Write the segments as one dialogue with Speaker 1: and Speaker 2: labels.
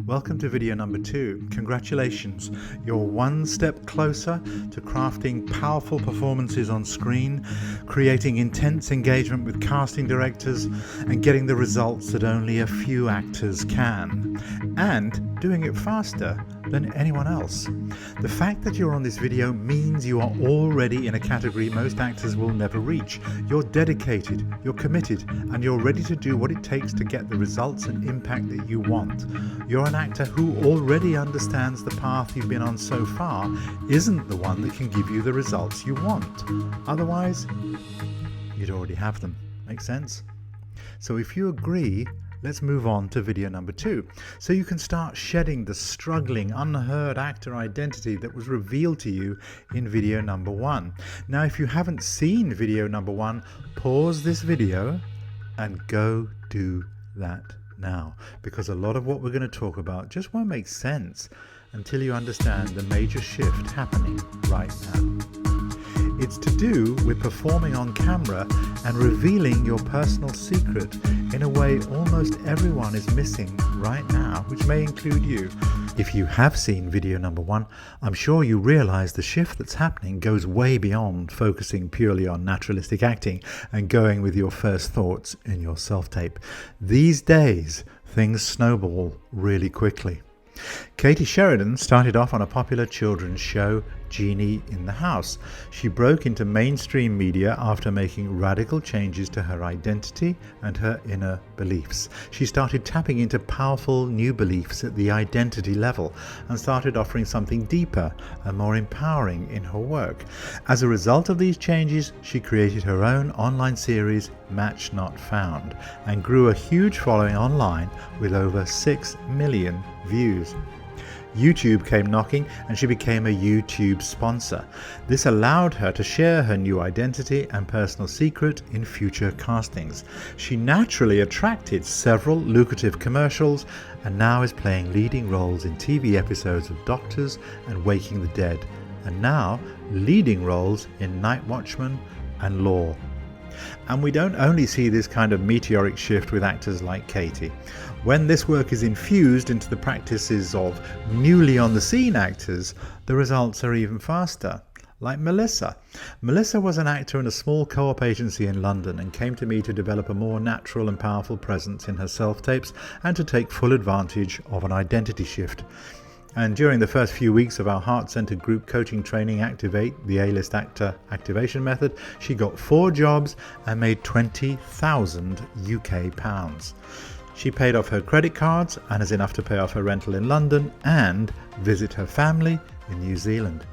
Speaker 1: Welcome to video number 2. Congratulations, you're one step closer to crafting powerful performances on screen, creating intense engagement with casting directors, and getting the results that only a few actors can, and doing it faster than anyone else. The fact that you're on this video means you are already in a category most actors will never reach. You're dedicated, you're committed, and you're ready to do what it takes to get the results and impact that you want. You're an actor who already understands the path you've been on so far isn't the one that can give you the results you want. Otherwise, you'd already have them. Make sense? So if you agree, let's move on to video number 2, so you can start shedding the struggling, unheard actor identity that was revealed to you in video number 1. Now, if you haven't seen video number 1, pause this video and go do that now, because a lot of what we're going to talk about just won't make sense until you understand the major shift happening right now. It's to do with performing on camera and revealing your personal secret in a way almost everyone is missing right now, which may include you. If you have seen video number 1, I'm sure you realize the shift that's happening goes way beyond focusing purely on naturalistic acting and going with your first thoughts in your self-tape. These days, things snowball really quickly. Katie Sheridan started off on a popular children's show, Genie in the House. She broke into mainstream media after making radical changes to her identity and her inner beliefs. She started tapping into powerful new beliefs at the identity level and started offering something deeper and more empowering in her work. As a result of these changes, she created her own online series, Match Not Found, and grew a huge following online with over 6 million views. YouTube came knocking and she became a YouTube sponsor. This allowed her to share her new identity and personal secret in future castings. She naturally attracted several lucrative commercials and now is playing leading roles in TV episodes of Doctors and Waking the Dead, and now leading roles in Night Watchman and Law. And we don't only see this kind of meteoric shift with actors like Katie. When this work is infused into the practices of newly on the scene actors, the results are even faster. Like Melissa. Melissa was an actor in a small co-op agency in London and came to me to develop a more natural and powerful presence in her self-tapes and to take full advantage of an identity shift. And during the first few weeks of our heart-centered group coaching training, Activate, the A-list actor activation method, she got 4 jobs and made 20,000 UK pounds. She paid off her credit cards and has enough to pay off her rental in London and visit her family in New Zealand.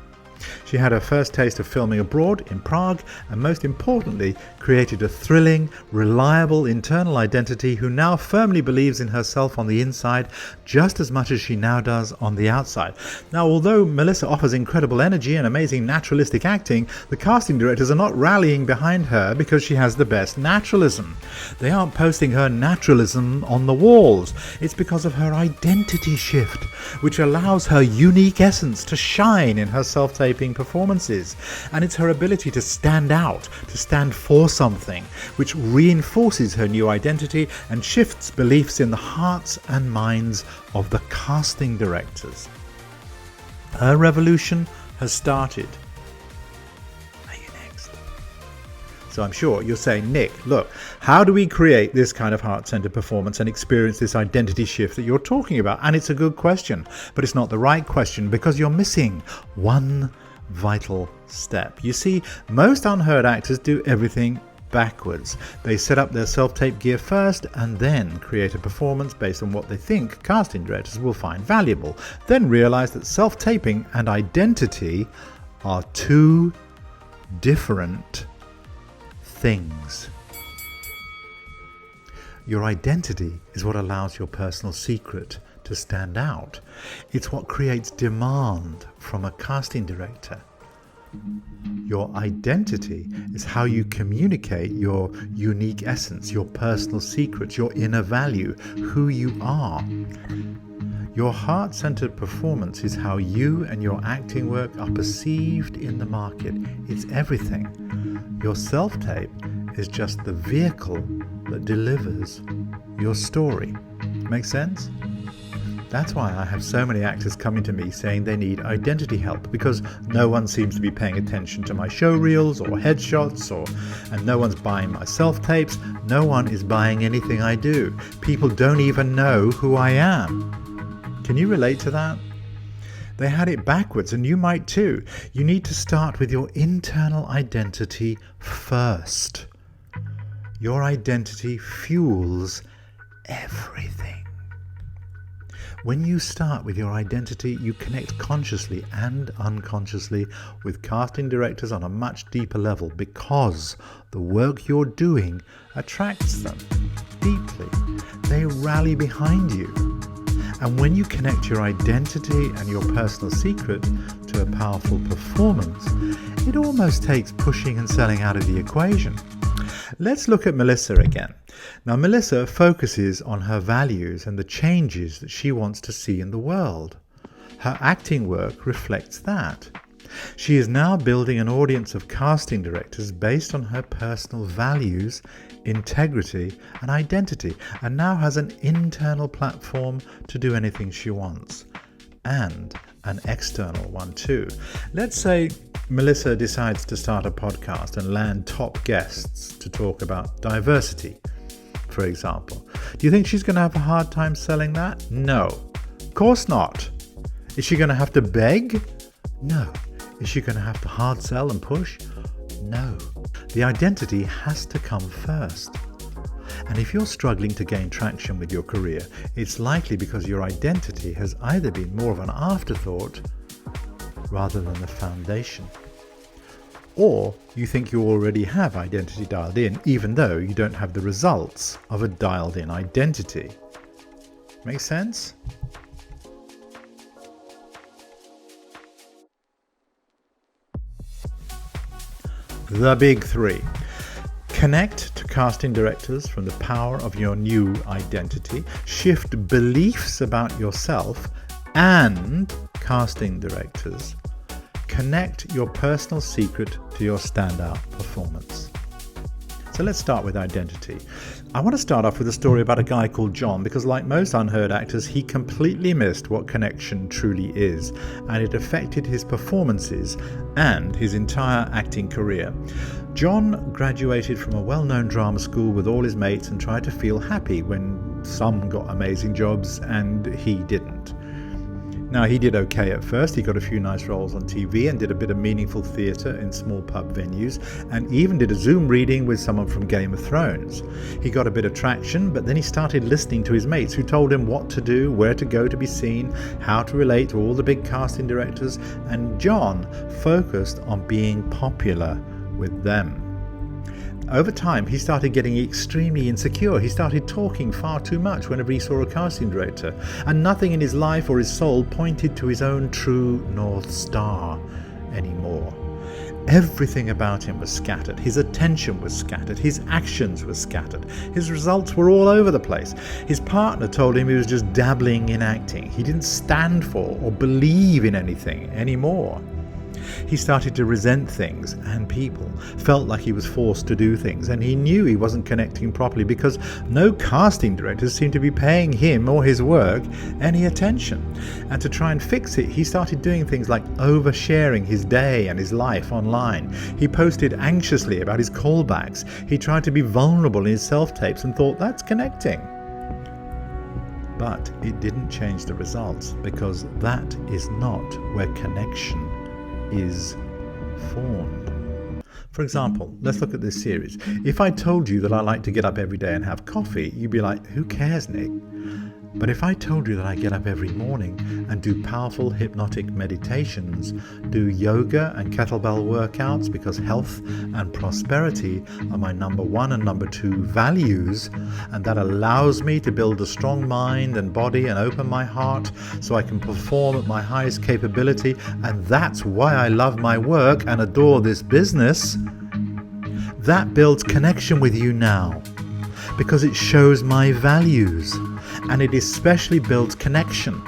Speaker 1: She had her first taste of filming abroad in Prague and, most importantly, created a thrilling, reliable internal identity who now firmly believes in herself on the inside just as much as she now does on the outside. Now, although Melissa offers incredible energy and amazing naturalistic acting, the casting directors are not rallying behind her because she has the best naturalism. They aren't posting her naturalism on the walls. It's because of her identity shift, which allows her unique essence to shine in her self-taping performances, and it's her ability to stand out, to stand for something, which reinforces her new identity and shifts beliefs in the hearts and minds of the casting directors. Her revolution has started. Are you next? So I'm sure you're saying, Nick, look, how do we create this kind of heart-centered performance and experience this identity shift that you're talking about? And it's a good question, but it's not the right question because you're missing one vital step. You see, most unheard actors do everything backwards. They set up their self-tape gear first and then create a performance based on what they think casting directors will find valuable, then realize that self-taping and identity are 2 different things. Your identity is what allows your personal secret to stand out. It's what creates demand from a casting director. Your identity is how you communicate your unique essence, your personal secrets, your inner value, who you are. Your heart-centered performance is how you and your acting work are perceived in the market. It's everything. Your self-tape is just the vehicle that delivers your story. Make sense? That's why I have so many actors coming to me saying they need identity help, because no one seems to be paying attention to my show reels or headshots, and no one's buying my self-tapes. No one is buying anything I do. People don't even know who I am. Can you relate to that? They had it backwards, and you might too. You need to start with your internal identity first. Your identity fuels everything. When you start with your identity, you connect consciously and unconsciously with casting directors on a much deeper level, because the work you're doing attracts them deeply. They rally behind you. And when you connect your identity and your personal secret to a powerful performance, it almost takes pushing and selling out of the equation. Let's look at Melissa again. Now, Melissa focuses on her values and the changes that she wants to see in the world. Her acting work reflects that. She is now building an audience of casting directors based on her personal values, integrity, and identity, and now has an internal platform to do anything she wants, and an external one too. Let's say Melissa decides to start a podcast and land top guests to talk about diversity, for example. Do you think she's going to have a hard time selling that? No, of course not. Is she going to have to beg? No. Is she going to have to hard sell and push? No. The identity has to come first. And if you're struggling to gain traction with your career, it's likely because your identity has either been more of an afterthought rather than the foundation. Or you think you already have identity dialed in, even though you don't have the results of a dialed in identity. Make sense? The big three. Connect to casting directors from the power of your new identity. Shift beliefs about yourself and casting directors. Connect your personal secret to your standout performance. So let's start with identity. I want to start off with a story about a guy called John, because like most unheard actors, he completely missed what connection truly is, and it affected his performances and his entire acting career. John graduated from a well-known drama school with all his mates and tried to feel happy when some got amazing jobs and he didn't. Now, he did okay at first. He got a few nice roles on TV and did a bit of meaningful theatre in small pub venues, and even did a Zoom reading with someone from Game of Thrones. He got a bit of traction, but then he started listening to his mates who told him what to do, where to go to be seen, how to relate to all the big casting directors, and John focused on being popular with them. Over time, he started getting extremely insecure. He started talking far too much whenever he saw a casting director, and nothing in his life or his soul pointed to his own true North Star anymore. Everything about him was scattered. His attention was scattered. His actions were scattered. His results were all over the place. His partner told him he was just dabbling in acting. He didn't stand for or believe in anything anymore. He started to resent things and people, felt like he was forced to do things, and he knew he wasn't connecting properly because no casting directors seemed to be paying him or his work any attention. And to try and fix it, he started doing things like oversharing his day and his life online. He posted anxiously about his callbacks. He tried to be vulnerable in his self-tapes and thought that's connecting. But it didn't change the results, because that is not where connection is formed. For example, let's look at this series. If I told you that I like to get up every day and have coffee, you'd be like, who cares, Nick? But if I told you that I get up every morning and do powerful hypnotic meditations, do yoga and kettlebell workouts because health and prosperity are my number one and number two values, and that allows me to build a strong mind and body and open my heart so I can perform at my highest capability, and that's why I love my work and adore this business, that builds connection with you now, because it shows my values. And it especially builds connection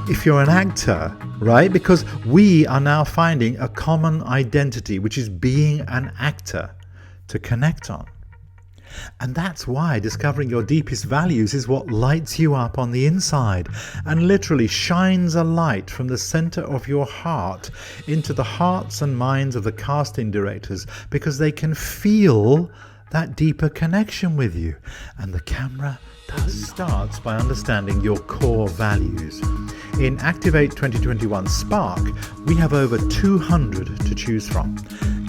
Speaker 1: if you're an actor, right? Because we are now finding a common identity, which is being an actor, to connect on. And that's why discovering your deepest values is what lights you up on the inside and literally shines a light from the center of your heart into the hearts and minds of the casting directors, because they can feel that deeper connection with you. And the camera starts by understanding your core values. In Activate 2021 Spark, we have over 200 to choose from.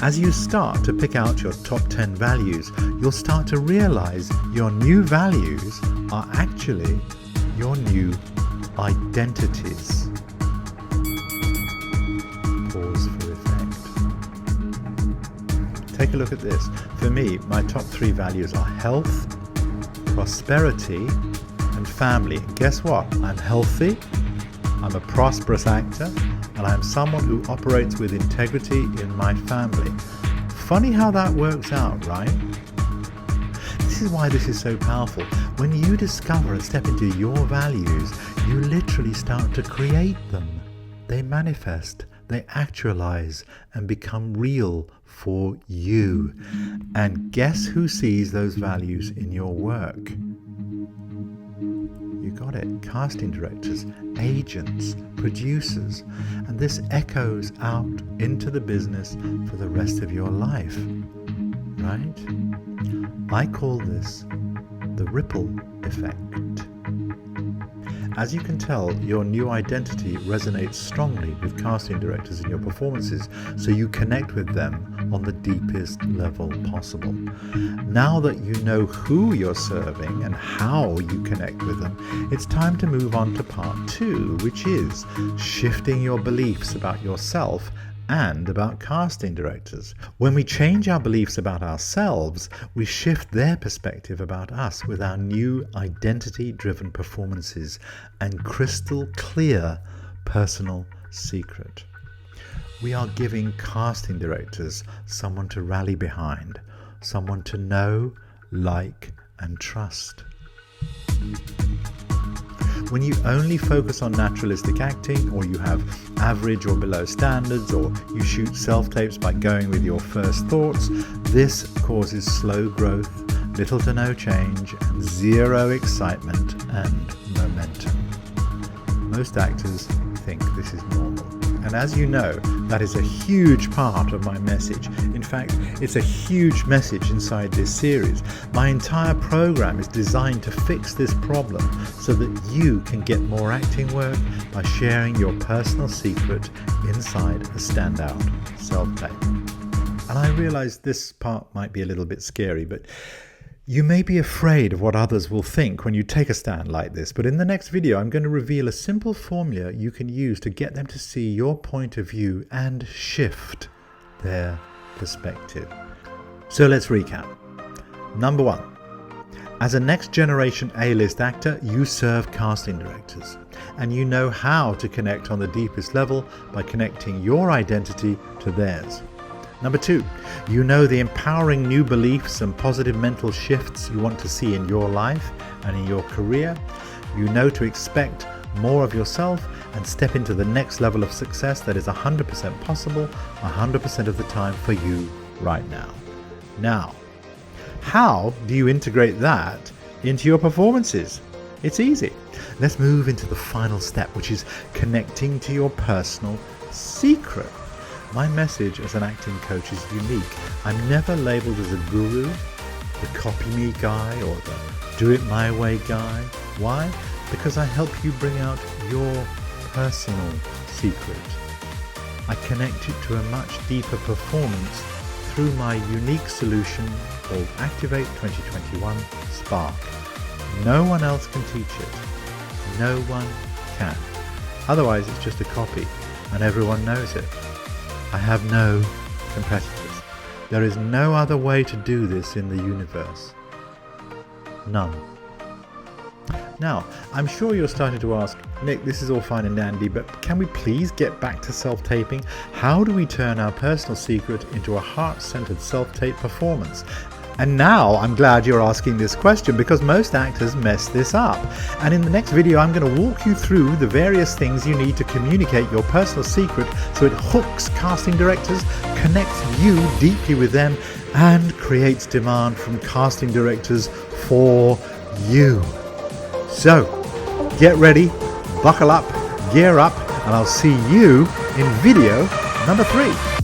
Speaker 1: As you start to pick out your top 10 values, you'll start to realize your new values are actually your new identities. Pause for effect. Take a look at this. For me, my top 3 values are health, prosperity, and family. And guess what? I'm healthy, I'm a prosperous actor, and I'm someone who operates with integrity in my family. Funny how that works out, right? This is why this is so powerful. When you discover and step into your values, you literally start to create them. They manifest, they actualize, and become real for you. And guess who sees those values in your work? You got it. Casting directors, agents, producers. And this echoes out into the business for the rest of your life. Right? I call this the ripple effect. As you can tell, your new identity resonates strongly with casting directors in your performances, so you connect with them on the deepest level possible. Now that you know who you're serving and how you connect with them, it's time to move on to part 2, which is shifting your beliefs about yourself and about casting directors. When we change our beliefs about ourselves, we shift their perspective about us with our new identity-driven performances and crystal clear personal secret. We are giving casting directors someone to rally behind, someone to know, like, and trust. When you only focus on naturalistic acting, or you have average or below standards, or you shoot self-tapes by going with your first thoughts, this causes slow growth, little to no change, and zero excitement and momentum. Most actors think this is normal. And as you know, that is a huge part of my message. In fact, it's a huge message inside this series. My entire program is designed to fix this problem so that you can get more acting work by sharing your personal secret inside a standout self-tape. And I realize this part might be a little bit scary, but you may be afraid of what others will think when you take a stand like this, but in the next video I'm going to reveal a simple formula you can use to get them to see your point of view and shift their perspective. So let's recap. Number 1. As a next generation A-list actor, you serve casting directors, and you know how to connect on the deepest level by connecting your identity to theirs. Number 2, you know the empowering new beliefs and positive mental shifts you want to see in your life and in your career. You know to expect more of yourself and step into the next level of success that is 100% possible, 100% of the time for you right now. Now, how do you integrate that into your performances? It's easy. Let's move into the final step, which is connecting to your personal secret. My message as an acting coach is unique. I'm never labeled as a guru, the copy me guy, or the do it my way guy. Why? Because I help you bring out your personal secret. I connect it to a much deeper performance through my unique solution called Activate 2021 Spark. No one else can teach it. No one can. Otherwise it's just a copy and everyone knows it. I have no competitors. There is no other way to do this in the universe. None. Now, I'm sure you're starting to ask, Nick, this is all fine and dandy, but can we please get back to self-taping? How do we turn our personal secret into a heart-centered self-tape performance? And now I'm glad you're asking this question, because most actors mess this up. And in the next video, I'm going to walk you through the various things you need to communicate your personal secret so it hooks casting directors, connects you deeply with them, and creates demand from casting directors for you. So, get ready, buckle up, gear up, and I'll see you in video number 3.